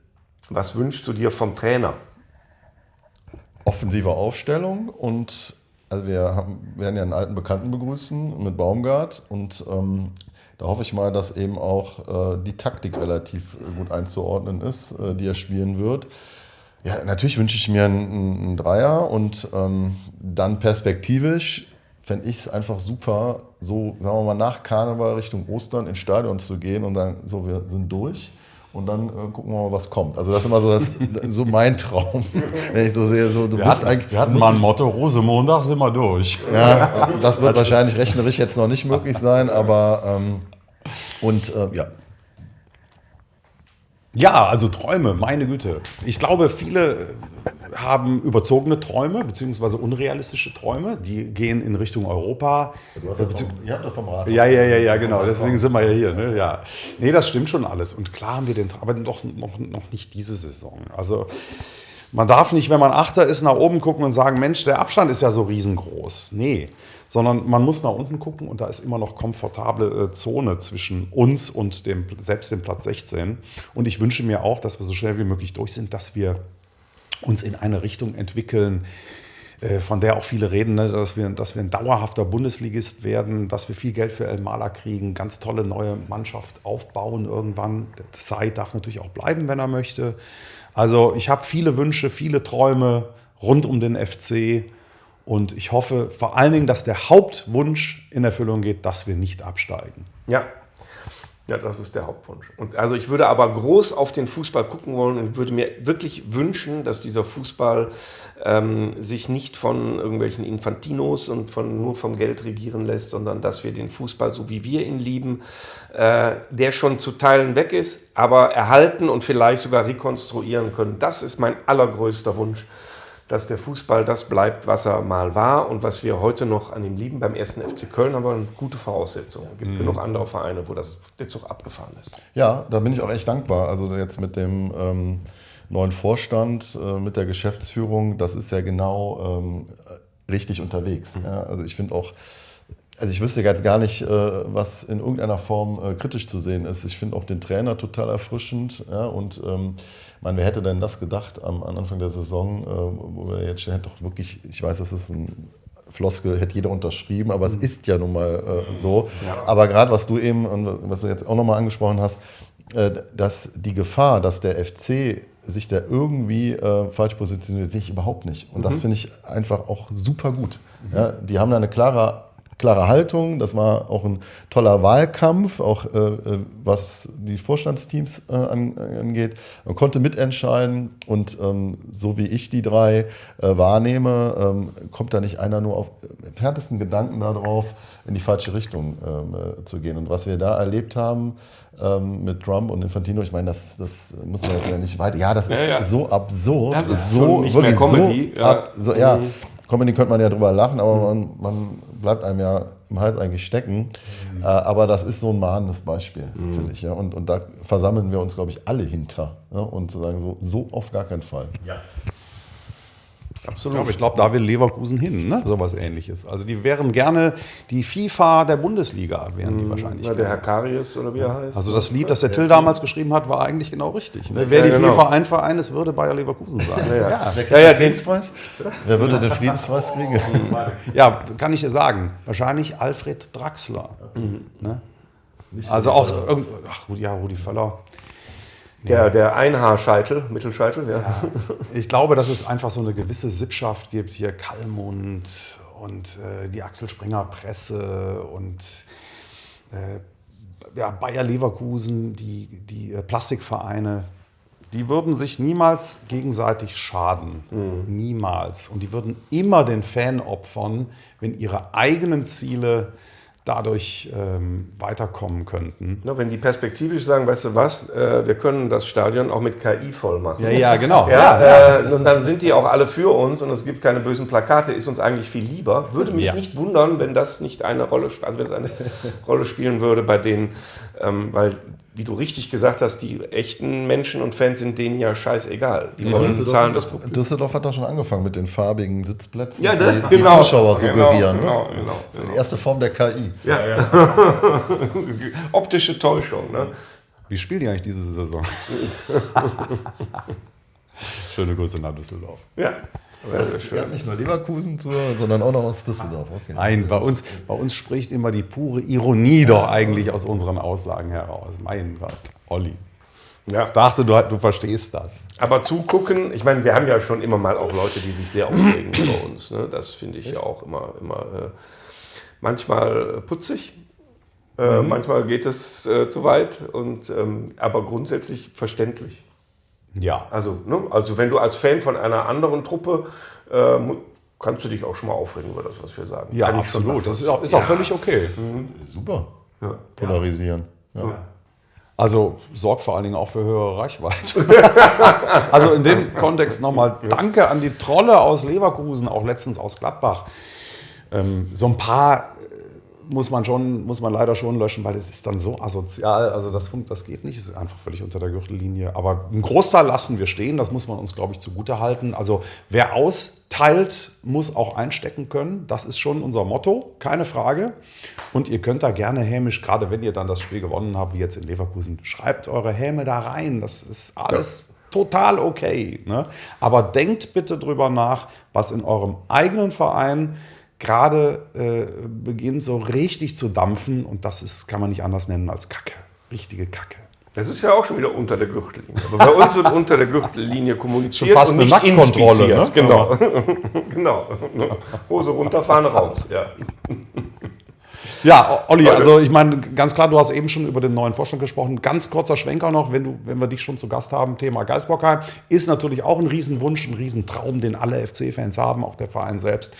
Was wünschst du dir vom Trainer? Offensive Aufstellung und also wir werden ja einen alten Bekannten begrüßen mit Baumgart und da hoffe ich mal, dass eben auch die Taktik relativ gut einzuordnen ist, die er spielen wird. Ja, natürlich wünsche ich mir einen Dreier und dann perspektivisch fände ich es einfach super, so sagen wir mal nach Karneval Richtung Ostern ins Stadion zu gehen und sagen, so wir sind durch. Und dann gucken wir mal, was kommt. Also das ist immer so mein Traum. Wenn ich so sehe, wir hatten mal ein Motto, Rosenmontag sind wir durch. Ja, das wird wahrscheinlich rechnerisch jetzt noch nicht möglich sein, aber ja. Ja, also Träume, meine Güte. Ich glaube, viele haben überzogene Träume, beziehungsweise unrealistische Träume. Die gehen in Richtung Europa. Ihr habt doch vom Rat. Ja, genau. Deswegen sind wir ja hier. Ne? Ja. Nee, das stimmt schon alles. Und klar haben wir den Traum, aber doch noch nicht diese Saison. Also man darf nicht, wenn man Achter ist, nach oben gucken und sagen, Mensch, der Abstand ist ja so riesengroß. Nee, sondern man muss nach unten gucken und da ist immer noch komfortable Zone zwischen uns und selbst dem Platz 16. Und ich wünsche mir auch, dass wir so schnell wie möglich durch sind, dass wir uns in eine Richtung entwickeln, von der auch viele reden, ne, dass wir ein dauerhafter Bundesligist werden, dass wir viel Geld für El Mala kriegen, ganz tolle neue Mannschaft aufbauen irgendwann. Der Said darf natürlich auch bleiben, wenn er möchte. Also ich habe viele Wünsche, viele Träume rund um den FC und ich hoffe vor allen Dingen, dass der Hauptwunsch in Erfüllung geht, dass wir nicht absteigen. Ja, das ist der Hauptwunsch. Und also ich würde aber groß auf den Fußball gucken wollen und würde mir wirklich wünschen, dass dieser Fußball sich nicht von irgendwelchen Infantinos und nur vom Geld regieren lässt, sondern dass wir den Fußball, so wie wir ihn lieben, der schon zu Teilen weg ist, aber erhalten und vielleicht sogar rekonstruieren können. Das ist mein allergrößter Wunsch, dass der Fußball das bleibt, was er mal war und was wir heute noch an ihm lieben. Beim 1. FC Köln haben wir eine gute Voraussetzung. Es gibt genug andere Vereine, wo der Zug abgefahren ist. Ja, da bin ich auch echt dankbar. Also jetzt mit dem neuen Vorstand, mit der Geschäftsführung, das ist ja genau richtig unterwegs. Ja, also ich finde auch, ich wüsste jetzt gar nicht, was in irgendeiner Form kritisch zu sehen ist. Ich finde auch den Trainer total erfrischend. Ja, und wer hätte denn das gedacht am Anfang der Saison, wo wir jetzt stehen, doch wirklich, ich weiß, das ist ein Floskel, hätte jeder unterschrieben, aber es ist ja nun mal so. Ja. Aber gerade was du eben und was du jetzt auch nochmal angesprochen hast, dass die Gefahr, dass der FC sich da irgendwie falsch positioniert, sehe ich überhaupt nicht. Und das finde ich einfach auch super gut. Ja, die haben da eine klare Haltung, das war auch ein toller Wahlkampf, auch was die Vorstandsteams angeht. Man konnte mitentscheiden und so wie ich die drei wahrnehme, kommt da nicht einer nur auf härtesten Gedanken darauf, in die falsche Richtung zu gehen. Und was wir da erlebt haben mit Trump und Infantino, ich meine, das muss man jetzt ja nicht weiter. Ja, das ist so absurd. Das ist so nicht mehr Comedy. Comedy könnte man ja drüber lachen, aber man bleibt einem ja im Hals eigentlich stecken. Aber das ist so ein mahnendes Beispiel, finde ich. Ja. Und da versammeln wir uns, glaube ich, alle hinter. Ja, und zu sagen, so auf gar keinen Fall. Ja. Absolut. Ich glaube, da will Leverkusen hin, ne? Sowas Ähnliches. Also die wären gerne die FIFA der Bundesliga, wären die wahrscheinlich. Ja, der Herr Karius oder wie er heißt. Also das Lied, das der Till damals geschrieben hat, war eigentlich genau richtig. Ne? Wäre die FIFA ein Verein, es würde Bayer Leverkusen sein. Wer würde den Friedenspreis kriegen? Ja, kann ich dir sagen. Wahrscheinlich Alfred Draxler. Ne? Also auch, Rudi Völler. Der Einhaarscheitel, Mittelscheitel, ja. Ich glaube, dass es einfach so eine gewisse Sippschaft gibt. Hier Kallmund und die Axel Springer Presse und Bayer Leverkusen, die Plastikvereine. Die würden sich niemals gegenseitig schaden. Niemals. Und die würden immer den Fan opfern, wenn ihre eigenen Ziele dadurch weiterkommen könnten. Ja, wenn die perspektivisch sagen, weißt du was, wir können das Stadion auch mit KI voll machen. Ja, genau. Und dann sind die auch alle für uns und es gibt keine bösen Plakate, ist uns eigentlich viel lieber. Würde mich nicht wundern, wenn das nicht eine Rolle spielen würde bei denen, weil, wie du richtig gesagt hast, die echten Menschen und Fans sind denen ja scheißegal. Die wollen zahlen das Publikum. Düsseldorf hat doch schon angefangen mit den farbigen Sitzplätzen, ja, die Zuschauer suggerieren. Genau. Das ist die erste Form der KI. Ja. Optische Täuschung. Ne? Wie spielen die eigentlich diese Saison? Schöne Grüße nach Düsseldorf. Ja. Sehr schön. Ja, nicht nur Leverkusen zuhören, sondern auch noch aus Düsseldorf. Okay. Nein, bei uns spricht immer die pure Ironie doch eigentlich aus unseren Aussagen heraus. Mein Gott, Olli. Ja. Ich dachte, du verstehst das. Aber zugucken, ich meine, wir haben ja schon immer mal auch Leute, die sich sehr aufregen über uns. Ne? Das finde ich ja auch immer manchmal putzig. Manchmal geht es zu weit, aber grundsätzlich verständlich. Ja. Also wenn du als Fan von einer anderen Truppe, kannst du dich auch schon mal aufregen über das, was wir sagen. Ja, absolut. Das ist auch völlig okay. Super. Ja. Polarisieren. Ja. Also sorgt vor allen Dingen auch für höhere Reichweite. Also in dem Kontext nochmal Danke an die Trolle aus Leverkusen, auch letztens aus Gladbach. So ein paar muss man leider schon löschen, weil es ist dann so asozial. Also das geht nicht, es ist einfach völlig unter der Gürtellinie. Aber einen Großteil lassen wir stehen, das muss man uns, glaube ich, zugute halten. Also wer austeilt, muss auch einstecken können. Das ist schon unser Motto, keine Frage. Und ihr könnt da gerne hämisch, gerade wenn ihr dann das Spiel gewonnen habt, wie jetzt in Leverkusen, schreibt eure Häme da rein. Das ist alles total okay. Ne? Aber denkt bitte drüber nach, was in eurem eigenen Verein gerade beginnt so richtig zu dampfen und das kann man nicht anders nennen als Kacke. Richtige Kacke. Das ist ja auch schon wieder unter der Gürtellinie. Aber bei uns wird unter der Gürtellinie kommuniziert schon fast und eine nicht Nacktkontrolle, inspiziert. Ne? Genau. Hose runter, Fahne raus. Ja. Ja, Olli, also ich meine, ganz klar, du hast eben schon über den neuen Vorstand gesprochen. Ganz kurzer Schwenker noch, wenn wir dich schon zu Gast haben, Thema Geisbockheim, ist natürlich auch ein Riesenwunsch, ein Riesentraum, den alle FC-Fans haben, auch der Verein selbst.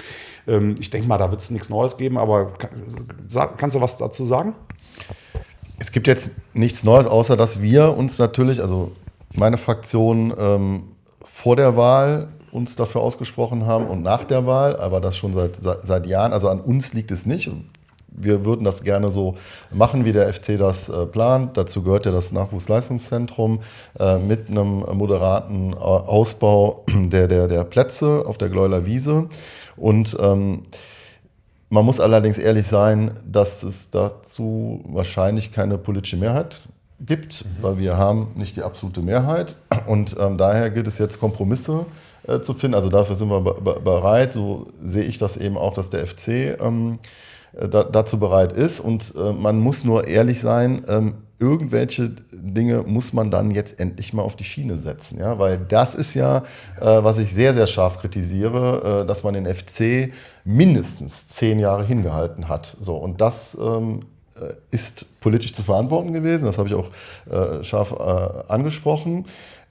Ich denke mal, da wird es nichts Neues geben, aber kannst du was dazu sagen? Es gibt jetzt nichts Neues, außer dass wir uns natürlich, also meine Fraktion vor der Wahl uns dafür ausgesprochen haben und nach der Wahl, aber das schon seit Jahren, also an uns liegt es nicht. Wir würden das gerne so machen, wie der FC das plant. Dazu gehört ja das Nachwuchsleistungszentrum mit einem moderaten Ausbau der Plätze auf der Gleuler Wiese. Und man muss allerdings ehrlich sein, dass es dazu wahrscheinlich keine politische Mehrheit gibt, weil wir haben nicht die absolute Mehrheit. Und daher gilt es jetzt, Kompromisse zu finden. Also dafür sind wir bereit. So sehe ich das eben auch, dass der FC dazu bereit ist. Und man muss nur ehrlich sein, irgendwelche Dinge muss man dann jetzt endlich mal auf die Schiene setzen. Ja? Weil das ist ja, was ich sehr, sehr scharf kritisiere, dass man den FC mindestens 10 Jahre hingehalten hat. So, und das ist politisch zu verantworten gewesen. Das habe ich auch scharf angesprochen.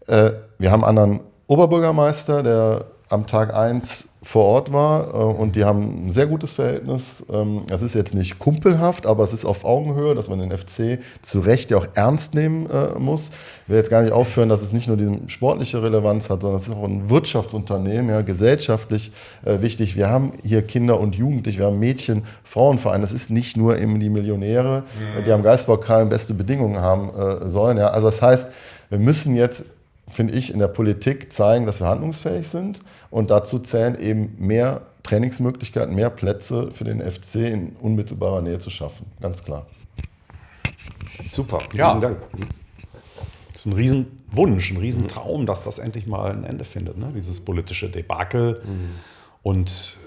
Wir haben einen anderen Oberbürgermeister, der am Tag 1 vor Ort war und die haben ein sehr gutes Verhältnis. Das ist jetzt nicht kumpelhaft, aber es ist auf Augenhöhe, dass man den FC zu Recht ja auch ernst nehmen muss. Ich will jetzt gar nicht aufführen, dass es nicht nur die sportliche Relevanz hat, sondern es ist auch ein Wirtschaftsunternehmen, ja, gesellschaftlich wichtig. Wir haben hier Kinder und Jugendliche, wir haben Mädchen, Frauenvereine. Es ist nicht nur eben die Millionäre, die am Geistbockheim beste Bedingungen haben sollen. Ja. Also das heißt, wir müssen jetzt, finde ich, in der Politik zeigen, dass wir handlungsfähig sind. Und dazu zählen eben mehr Trainingsmöglichkeiten, mehr Plätze für den FC in unmittelbarer Nähe zu schaffen. Ganz klar. Super, Ja. vielen Dank. Das ist ein Riesenwunsch, ein Riesentraum, dass das endlich mal ein Ende findet, ne? Dieses politische Debakel. Und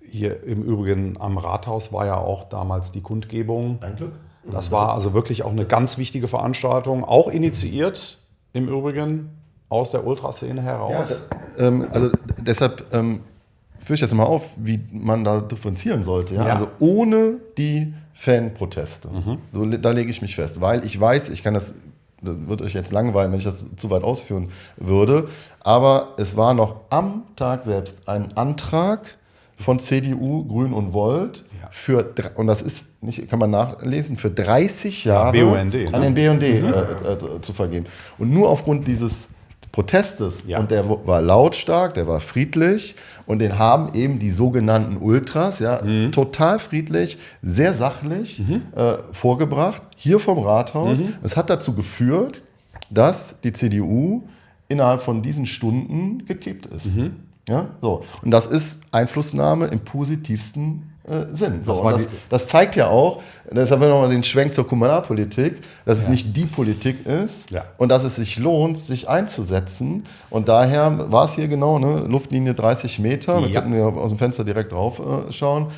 hier im Übrigen am Rathaus war ja auch damals die Kundgebung. Ein Glück. Das war also wirklich auch eine ganz wichtige Veranstaltung, auch initiiert im Übrigen aus der Ultraszene heraus. Ja, also deshalb führe ich jetzt mal auf, wie man da differenzieren sollte. Ja? Ja. Also ohne die Fanproteste. So, da lege ich mich fest, weil ich weiß, ich kann das wird euch jetzt langweilen, wenn ich das zu weit ausführen würde, aber es war noch am Tag selbst ein Antrag von CDU, Grün und Volt für, und das ist nicht, kann man nachlesen, für 30 Jahre BUND, an den BUND zu vergeben. Und nur aufgrund dieses Protestes, und der war lautstark, der war friedlich und den haben eben die sogenannten Ultras, total friedlich, sehr sachlich vorgebracht, hier vom Rathaus. Es hat dazu geführt, dass die CDU innerhalb von diesen Stunden gekippt ist. Ja, so. Und das ist Einflussnahme im positivsten Sinn. So, das zeigt ja auch, deshalb nochmal den Schwenk zur Kommunalpolitik, dass es nicht die Politik ist und dass es sich lohnt, sich einzusetzen. Und daher war es hier genau, ne, Luftlinie 30 Meter, wir könnten ja aus dem Fenster direkt drauf schauen.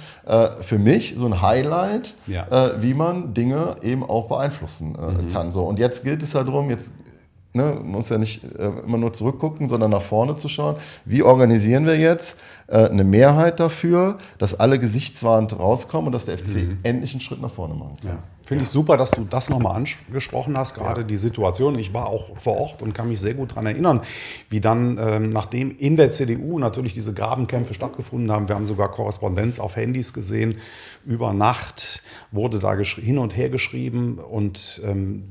Für mich so ein Highlight, wie man Dinge eben auch beeinflussen kann. So. Und jetzt gilt es ja darum, man muss ja nicht immer nur zurückgucken, sondern nach vorne zu schauen. Wie organisieren wir jetzt eine Mehrheit dafür, dass alle gesichtswahrend rauskommen und dass der FC endlich einen Schritt nach vorne machen kann? Ja. Finde ich super, dass du das nochmal angesprochen hast, gerade die Situation. Ich war auch vor Ort und kann mich sehr gut daran erinnern, wie dann, nachdem in der CDU natürlich diese Grabenkämpfe stattgefunden haben, wir haben sogar Korrespondenz auf Handys gesehen, über Nacht wurde da hin und her geschrieben und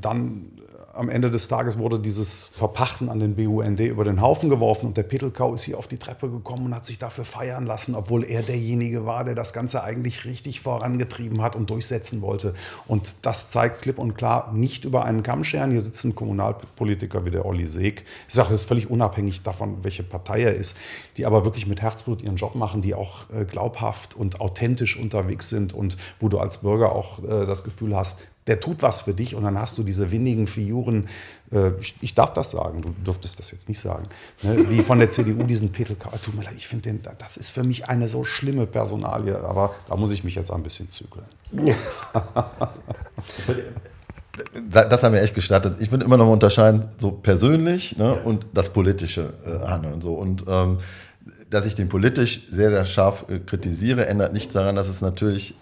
dann am Ende des Tages wurde dieses Verpachten an den BUND über den Haufen geworfen und der Pittelkau ist hier auf die Treppe gekommen und hat sich dafür feiern lassen, obwohl er derjenige war, der das Ganze eigentlich richtig vorangetrieben hat und durchsetzen wollte. Und das zeigt klipp und klar, nicht über einen Kamm scheren. Hier sitzen Kommunalpolitiker wie der Olli Seeg. Ich sage, es ist völlig unabhängig davon, welche Partei er ist, die aber wirklich mit Herzblut ihren Job machen, die auch glaubhaft und authentisch unterwegs sind und wo du als Bürger auch das Gefühl hast, der tut was für dich und dann hast du diese windigen Figuren, ich darf das sagen, du dürftest das jetzt nicht sagen, ne? Wie von der CDU diesen Pittelkau. Tut mir leid, ich finde, das ist für mich eine so schlimme Personalie, aber da muss ich mich jetzt ein bisschen zügeln. Das haben wir echt gestattet. Ich würde immer noch mal unterscheiden, so persönlich, ne, und das politische Handeln. So. Und dass ich den politisch sehr, sehr scharf kritisiere, ändert nichts daran, dass es natürlich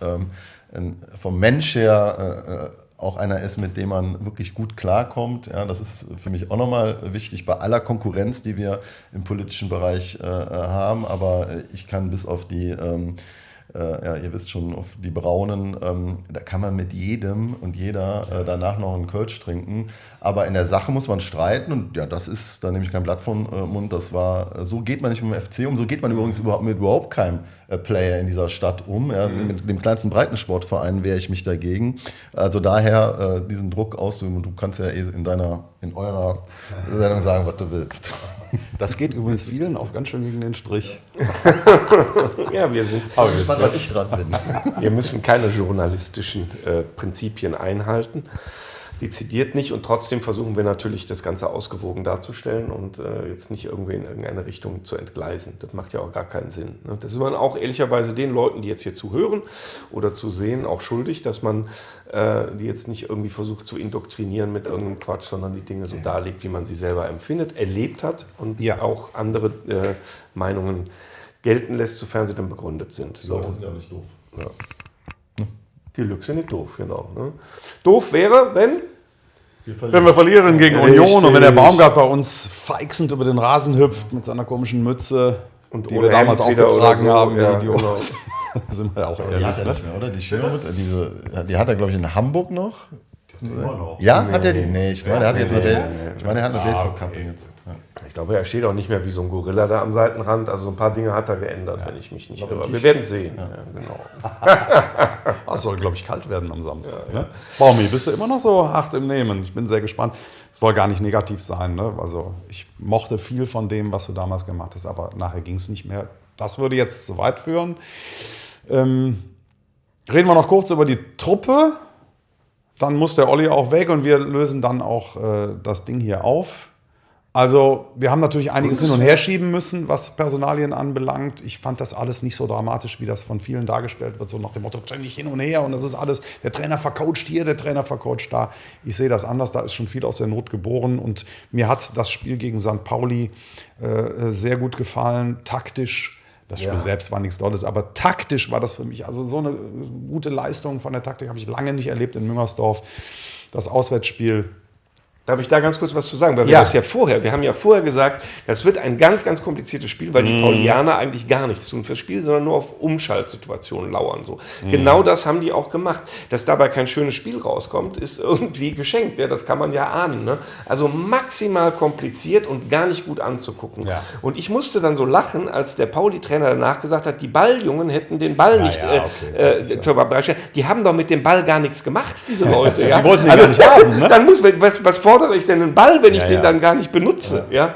vom Mensch her auch einer ist, mit dem man wirklich gut klarkommt. Ja, das ist für mich auch nochmal wichtig bei aller Konkurrenz, die wir im politischen Bereich haben. Aber ich kann bis auf die, ihr wisst schon, auf die Braunen, da kann man mit jedem und jeder danach noch einen Kölsch trinken. Aber in der Sache muss man streiten und ja, das ist, da nehme ich kein Blatt vom Mund, das war, so geht man nicht mit dem FC um, so geht man übrigens mit überhaupt keinem Player in dieser Stadt um. Ja. Mit dem kleinsten Breitensportverein wehre ich mich dagegen. Also daher diesen Druck ausüben und du kannst ja in eurer Sendung sagen, was du willst. Das geht übrigens vielen auch ganz schön gegen den Strich. Ja, wir sind. Aber gespannt, was ich dran bin. Wir müssen keine journalistischen Prinzipien einhalten. dezidiert nicht und trotzdem versuchen wir natürlich, das Ganze ausgewogen darzustellen und jetzt nicht irgendwie in irgendeine Richtung zu entgleisen. Das macht ja auch gar keinen Sinn. Ne? Das ist man auch ehrlicherweise den Leuten, die jetzt hier zuhören oder zu sehen, auch schuldig, dass man die jetzt nicht irgendwie versucht zu indoktrinieren mit irgendeinem Quatsch, sondern die Dinge so darlegt, wie man sie selber empfindet, erlebt hat und auch andere Meinungen gelten lässt, sofern sie dann begründet sind. Die Leute sind ja nicht doof. Ja. Die Lüge sind nicht doof, genau. Ne? Doof wäre, wenn wir verlieren gegen Union und wenn der Baumgart bei uns feixend über den Rasen hüpft mit seiner komischen Mütze, und die wir damals auch getragen so, haben. Ja, Idioten. genau. Sind wir auch Die ehrlich. hat er nicht mehr, oder? Die Schirmhut, die hat er, glaube ich, in Hamburg noch. Immer noch. Ja, hat er die? Nee, ich meine, er hat jetzt eine Baseballkappe jetzt. Ja. Ich glaube, er steht auch nicht mehr wie so ein Gorilla da am Seitenrand. Also so ein paar Dinge hat er geändert, wenn ich mich nicht irre. Wir werden es sehen. Ja. Genau. Es soll, glaube ich, kalt werden am Samstag. Ne? Baumi, bist du immer noch so hart im Nehmen? Ich bin sehr gespannt. Es soll gar nicht negativ sein. Ne? Also ich mochte viel von dem, was du damals gemacht hast, aber nachher ging es nicht mehr. Das würde jetzt zu weit führen. Reden wir noch kurz über die Truppe. Dann muss der Olli auch weg und wir lösen dann auch das Ding hier auf. Also wir haben natürlich einiges hin und her schieben müssen, was Personalien anbelangt. Ich fand das alles nicht so dramatisch, wie das von vielen dargestellt wird, so nach dem Motto, ständig hin und her und das ist alles, der Trainer vercoacht hier, der Trainer vercoacht da. Ich sehe das anders, da ist schon viel aus der Not geboren und mir hat das Spiel gegen St. Pauli sehr gut gefallen, taktisch. Das Spiel selbst war nichts Tolles, aber taktisch war das für mich, also so eine gute Leistung von der Taktik habe ich lange nicht erlebt in Müngersdorf. Das Auswärtsspiel. Darf ich da ganz kurz was zu sagen? Weil wir haben ja vorher gesagt, das wird ein ganz, ganz kompliziertes Spiel, weil die Paulianer eigentlich gar nichts tun fürs Spiel, sondern nur auf Umschaltsituationen lauern. So. Genau das haben die auch gemacht. Dass dabei kein schönes Spiel rauskommt, ist irgendwie geschenkt. Ja, das kann man ja ahnen. Ne? Also maximal kompliziert und gar nicht gut anzugucken. Ja. Und ich musste dann so lachen, als der Pauli-Trainer danach gesagt hat, die Balljungen hätten den Ball nicht zur Bereitstellung. Die haben doch mit dem Ball gar nichts gemacht, diese Leute. Ja? Die wollten den gar nicht haben. Ne? Dann muss, was fordere ich denn einen Ball, wenn ich den dann gar nicht benutze? Ja.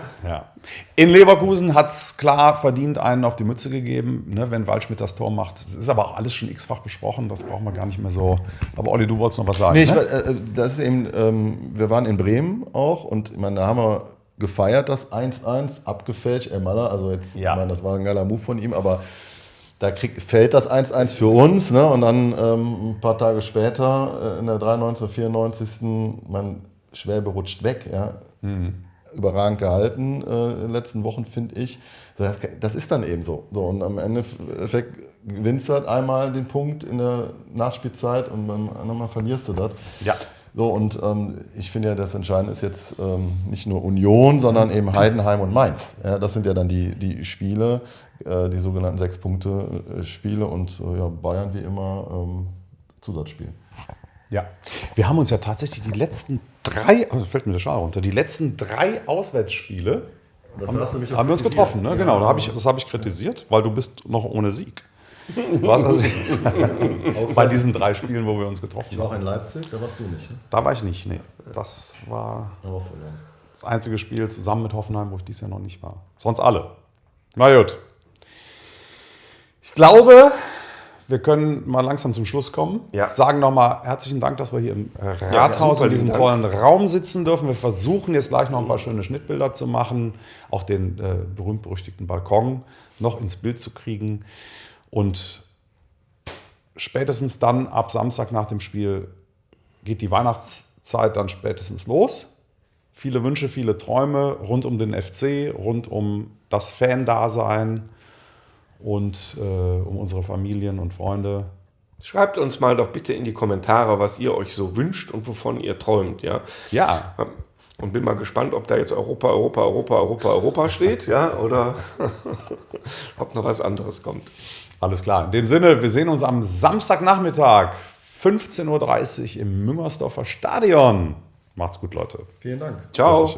In Leverkusen hat es klar verdient einen auf die Mütze gegeben, ne, wenn Waldschmidt das Tor macht. Das ist aber auch alles schon x-fach besprochen, das brauchen wir gar nicht mehr so. Aber Olli, du wolltest noch was sagen. Nee, ne? Wir waren in Bremen auch und ich meine, da haben wir gefeiert, das 1-1, abgefälscht, Maller, also jetzt, ich meine, das war ein geiler Move von ihm, aber da fällt das 1-1 für uns, ne? Und dann ein paar Tage später, in der 93. oder 94. Schwäbe rutscht weg, ja. Überragend gehalten in den letzten Wochen, finde ich. Das ist dann eben so. Und am Endeffekt gewinnst du halt einmal den Punkt in der Nachspielzeit und beim anderen Mal verlierst du das. Ja. So, und ich finde ja, das Entscheidende ist jetzt nicht nur Union, sondern eben Heidenheim und Mainz. Ja, das sind ja dann die Spiele, die sogenannten 6-Punkte-Spiele und Bayern wie immer Zusatzspiel. Ja, wir haben uns ja tatsächlich die letzten 3, fällt mir der Schal runter, die letzten 3 Auswärtsspiele haben wir uns getroffen. Ne? Ja. Genau, das habe ich kritisiert, weil du bist noch ohne Sieg. Du warst also bei diesen 3 Spielen, wo wir uns getroffen haben. Ich war auch in Leipzig, da warst du nicht. Ne? Da war ich nicht, nee. Das war das einzige Spiel zusammen mit Hoffenheim, wo ich dieses Jahr noch nicht war. Sonst alle. Na gut. Ich glaube, wir können mal langsam zum Schluss kommen. Ja. Sagen nochmal herzlichen Dank, dass wir hier im Rathaus in diesem tollen Raum sitzen dürfen. Wir versuchen jetzt gleich noch ein paar schöne Schnittbilder zu machen, auch den berühmt-berüchtigten Balkon noch ins Bild zu kriegen. Und spätestens dann, ab Samstag nach dem Spiel, geht die Weihnachtszeit dann spätestens los. Viele Wünsche, viele Träume rund um den FC, rund um das Fan-Dasein und um unsere Familien und Freunde. Schreibt uns mal doch bitte in die Kommentare, was ihr euch so wünscht und wovon ihr träumt. Ja. Und bin mal gespannt, ob da jetzt Europa steht, ja, oder ob noch was anderes kommt. Alles klar. In dem Sinne, wir sehen uns am Samstagnachmittag, 15:30 Uhr im Müngersdorfer Stadion. Macht's gut, Leute. Vielen Dank. Ciao.